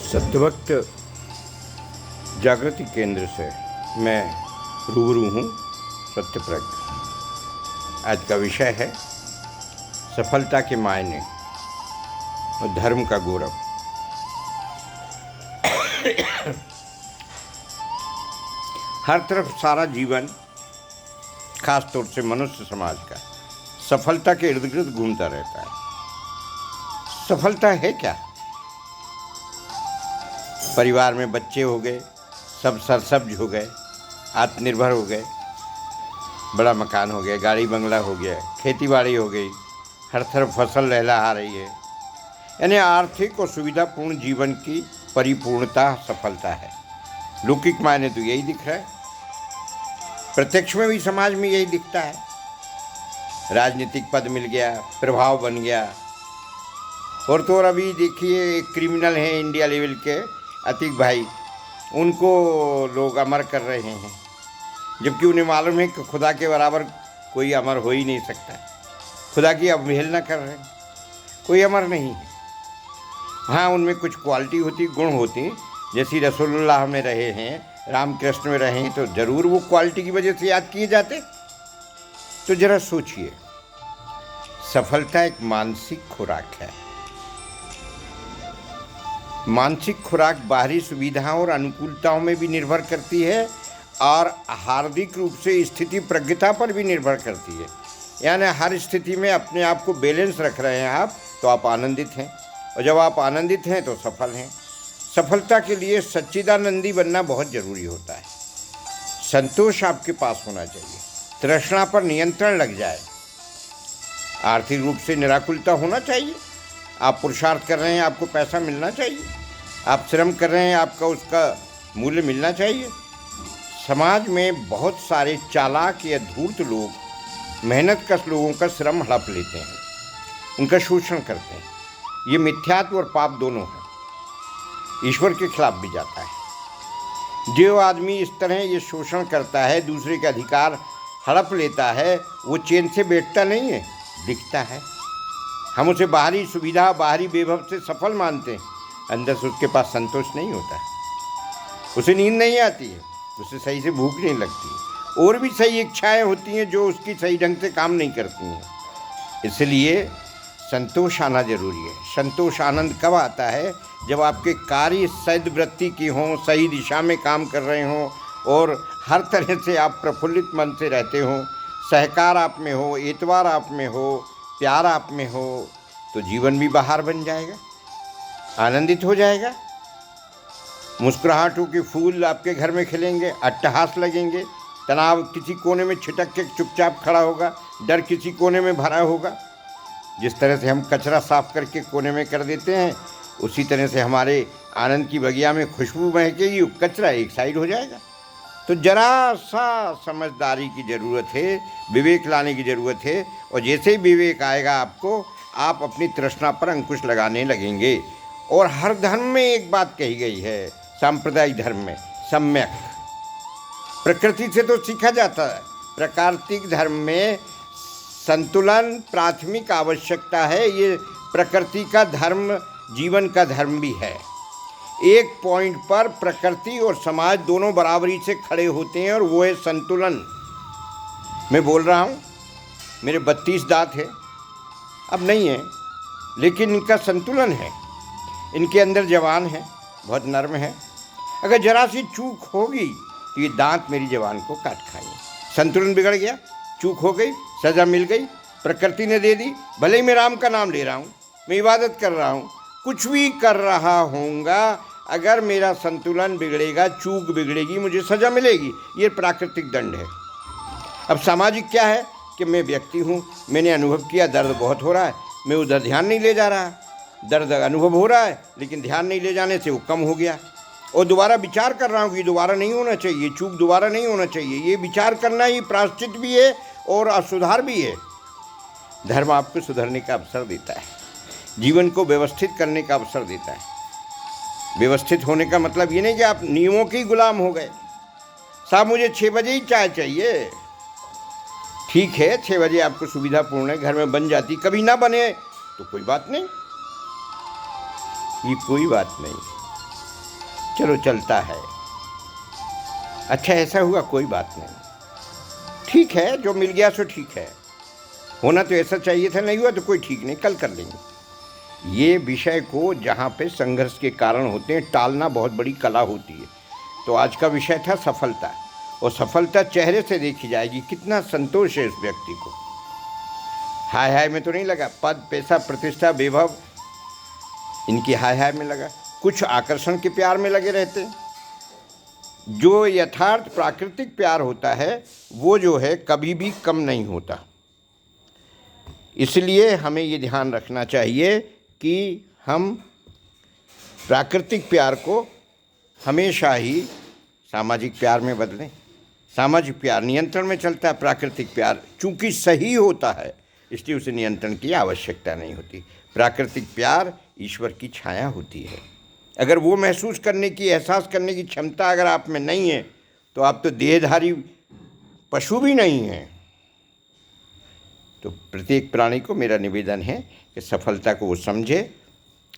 सत्यवक्त जागृति केंद्र से मैं रूबरू हूँ सत्यप्रज्ञ। आज का विषय है सफलता के मायने और धर्म का गौरव। हर तरफ सारा जीवन, खास तौर से मनुष्य समाज का, सफलता के इर्द गिर्द घूमता रहता है। सफलता है क्या? परिवार में बच्चे हो गए, सब सरसब्ज हो गए, आत्मनिर्भर हो गए, बड़ा मकान हो गया, गाड़ी बंगला हो गया, खेती बाड़ी हो गई, हर तरफ फसल लहलहा रही है। यानी आर्थिक और सुविधापूर्ण जीवन की परिपूर्णता सफलता है। लौकिक मायने तो यही दिख रहा है, प्रत्यक्ष में भी समाज में यही दिखता है। राजनीतिक पद मिल गया, प्रभाव बन गया, और तो और अभी देखिए एक क्रिमिनल हैं इंडिया लेवल के, अतीक भाई, उनको लोग अमर कर रहे हैं, जबकि उन्हें मालूम है कि खुदा के बराबर कोई अमर हो ही नहीं सकता। खुदा की अवहेलना कर रहे हैं, कोई अमर नहीं है। हाँ, उनमें कुछ क्वालिटी होती, गुण होती, जैसी रसूलुल्लाह में रहे हैं, रामकृष्ण में रहे हैं, तो ज़रूर वो क्वालिटी की वजह से याद किए जाते। तो ज़रा सोचिए, सफलता एक मानसिक खुराक है। मानसिक खुराक बाहरी सुविधाओं और अनुकूलताओं में भी निर्भर करती है और हार्दिक रूप से स्थिति प्रज्ञता पर भी निर्भर करती है। यानी हर स्थिति में अपने आप को बैलेंस रख रहे हैं आप, तो आप आनंदित हैं, और जब आप आनंदित हैं तो सफल हैं। सफलता के लिए सच्चिदानंदी बनना बहुत ज़रूरी होता है। संतोष आपके पास होना चाहिए, तृष्णा पर नियंत्रण लग जाए, आर्थिक रूप से निराकुलता होना चाहिए। आप पुरुषार्थ कर रहे हैं, आपको पैसा मिलना चाहिए, आप श्रम कर रहे हैं, आपका उसका मूल्य मिलना चाहिए। समाज में बहुत सारे चालाक या धूर्त लोग मेहनतकश लोगों का श्रम हड़प लेते हैं, उनका शोषण करते हैं। ये मिथ्यात्व और पाप दोनों है, ईश्वर के खिलाफ भी जाता है। जो आदमी इस तरह ये शोषण करता है, दूसरे का अधिकार हड़प लेता है, वो चैन से बैठता नहीं है, दिखता है। हम उसे बाहरी सुविधा, बाहरी वैभव से सफल मानते हैं, अंदर से उसके पास संतोष नहीं होता, उसे नींद नहीं आती है, उसे सही से भूख नहीं लगती, और भी सही इच्छाएं होती हैं जो उसकी सही ढंग से काम नहीं करती हैं। इसलिए संतोष आना जरूरी है। संतोष आनंद कब आता है? जब आपके कार्य सद्वृत्ति की हों, सही दिशा में काम कर रहे हों, और हर तरह से आप प्रफुल्लित मन से रहते हों, सहकार आप में हो, एतवार आप में हो, प्यार आप में हो, तो जीवन भी बहार बन जाएगा, आनंदित हो जाएगा। मुस्कुराहटों के फूल आपके घर में खिलेंगे, अट्टहास लगेंगे, तनाव किसी कोने में छिटक के चुपचाप खड़ा होगा, डर किसी कोने में भरा होगा। जिस तरह से हम कचरा साफ करके कोने में कर देते हैं, उसी तरह से हमारे आनंद की बगिया में खुशबू महकेगी, कचरा एक साइड हो जाएगा। तो जरा सा समझदारी की ज़रूरत है, विवेक लाने की ज़रूरत है, और जैसे ही विवेक आएगा आपको, आप अपनी तृष्णा पर अंकुश लगाने लगेंगे। और हर धर्म में एक बात कही गई है, सांप्रदायिक धर्म में, सम्यक। प्रकृति से तो सीखा जाता है, प्राकृतिक धर्म में संतुलन प्राथमिक आवश्यकता है। ये प्रकृति का धर्म जीवन का धर्म भी है। एक पॉइंट पर प्रकृति और समाज दोनों बराबरी से खड़े होते हैं, और वो है संतुलन। मैं बोल रहा हूँ, मेरे 32 दांत हैं, अब नहीं है, लेकिन इनका संतुलन है, इनके अंदर जवान है, बहुत नर्म है। अगर जरा सी चूक होगी तो ये दांत मेरी जवान को काट खाएंगे। संतुलन बिगड़ गया, चूक हो गई, सज़ा मिल गई, प्रकृति ने दे दी। भले ही मैं राम का नाम ले रहा हूँ, मैं इबादत कर रहा हूँ, कुछ भी कर रहा होऊंगा, अगर मेरा संतुलन बिगड़ेगा, चूक बिगड़ेगी, मुझे सज़ा मिलेगी। ये प्राकृतिक दंड है। अब सामाजिक क्या है कि मैं व्यक्ति हूँ, मैंने अनुभव किया, दर्द बहुत हो रहा है, मैं उधर ध्यान नहीं ले जा रहा। दर्द अनुभव हो रहा है, लेकिन ध्यान नहीं ले जाने से वो कम हो गया, और दोबारा विचार कर रहा हूँ कि दोबारा नहीं होना चाहिए, चूक दोबारा नहीं होना चाहिए। ये विचार करना ही प्रायश्चित भी है और सुधार भी है। धर्म आपको सुधरने का अवसर देता है, जीवन को व्यवस्थित करने का अवसर देता है। व्यवस्थित होने का मतलब ये नहीं कि आप नियमों के गुलाम हो गए। साहब मुझे 6 बजे ही चाय चाहिए, ठीक है, 6 बजे आपको सुविधापूर्ण है, घर में बन जाती, कभी ना बने तो कोई बात नहीं, ये कोई बात नहीं। चलो चलता है। अच्छा ऐसा हुआ, कोई बात नहीं, ठीक है, जो मिल गया सो ठीक है, होना तो ऐसा चाहिए था, नहीं हुआ तो कोई ठीक नहीं, कल कर लेंगे। ये विषय को जहाँ पे संघर्ष के कारण होते हैं टालना बहुत बड़ी कला होती है। तो आज का विषय था सफलता, और सफलता चेहरे से देखी जाएगी, कितना संतोष है उस व्यक्ति को। हाय हाय में तो नहीं लगा, पद पैसा प्रतिष्ठा वैभव इनकी हाय हाय में लगा, कुछ आकर्षण के प्यार में लगे रहते हैं। जो यथार्थ प्राकृतिक प्यार होता है वो जो है कभी भी कम नहीं होता। इसलिए हमें ये ध्यान रखना चाहिए कि हम प्राकृतिक प्यार को हमेशा ही सामाजिक प्यार में बदलें। सामाजिक प्यार नियंत्रण में चलता है, प्राकृतिक प्यार चूँकि सही होता है इसलिए उसे नियंत्रण की आवश्यकता नहीं होती। प्राकृतिक प्यार ईश्वर की छाया होती है। अगर वो महसूस करने की, एहसास करने की क्षमता अगर आप में नहीं है तो आप तो देहधारी पशु भी नहीं हैं। तो प्रत्येक प्राणी को मेरा निवेदन है कि सफलता को वो समझे।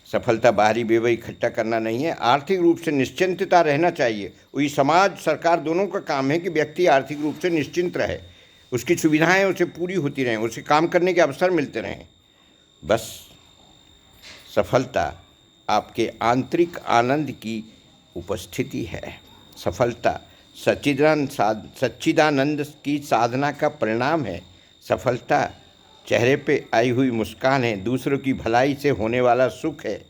सफलता बाहरी वैभव इकट्ठा करना नहीं है, आर्थिक रूप से निश्चिंतता रहना चाहिए। वही समाज सरकार दोनों का काम है कि व्यक्ति आर्थिक रूप से निश्चिंत रहे, उसकी सुविधाएं उसे पूरी होती रहें, उसे काम करने के अवसर मिलते रहें। बस सफलता आपके आंतरिक आनंद की उपस्थिति है। सफलता सच्चिदानंद की साधना का परिणाम है। सफलता चेहरे पे आई हुई मुस्कान है, दूसरों की भलाई से होने वाला सुख है।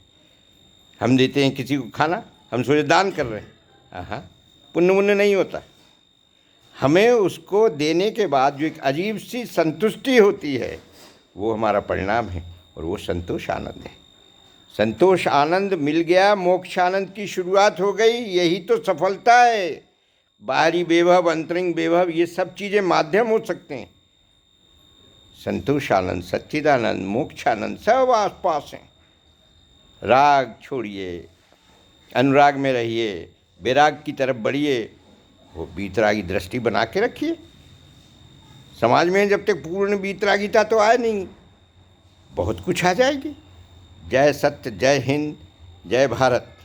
हम देते हैं किसी को खाना, हम सोचे दान कर रहे हैं, हाँ, पुण्य मुण्य नहीं होता। हमें उसको देने के बाद जो एक अजीब सी संतुष्टि होती है वो हमारा परिणाम है, और वो संतोष आनंद है। संतोष आनंद मिल गया, मोक्ष आनंद की शुरुआत हो गई। यही तो सफलता है। बाहरी वैभव, अंतरिंग वैभव, ये सब चीज़ें माध्यम हो सकते हैं। संतोष आनंद, सच्चिदानंद, मोक्ष आनंद सब आसपास हैं। राग छोड़िए, अनुराग में रहिए, वैराग की तरफ बढ़िए, वो बीतरागी दृष्टि बना के रखिए। समाज में जब तक पूर्ण बीतरागिता तो आए नहीं, बहुत कुछ आ जाएगी। जय सत्य, जय हिंद, जय भारत।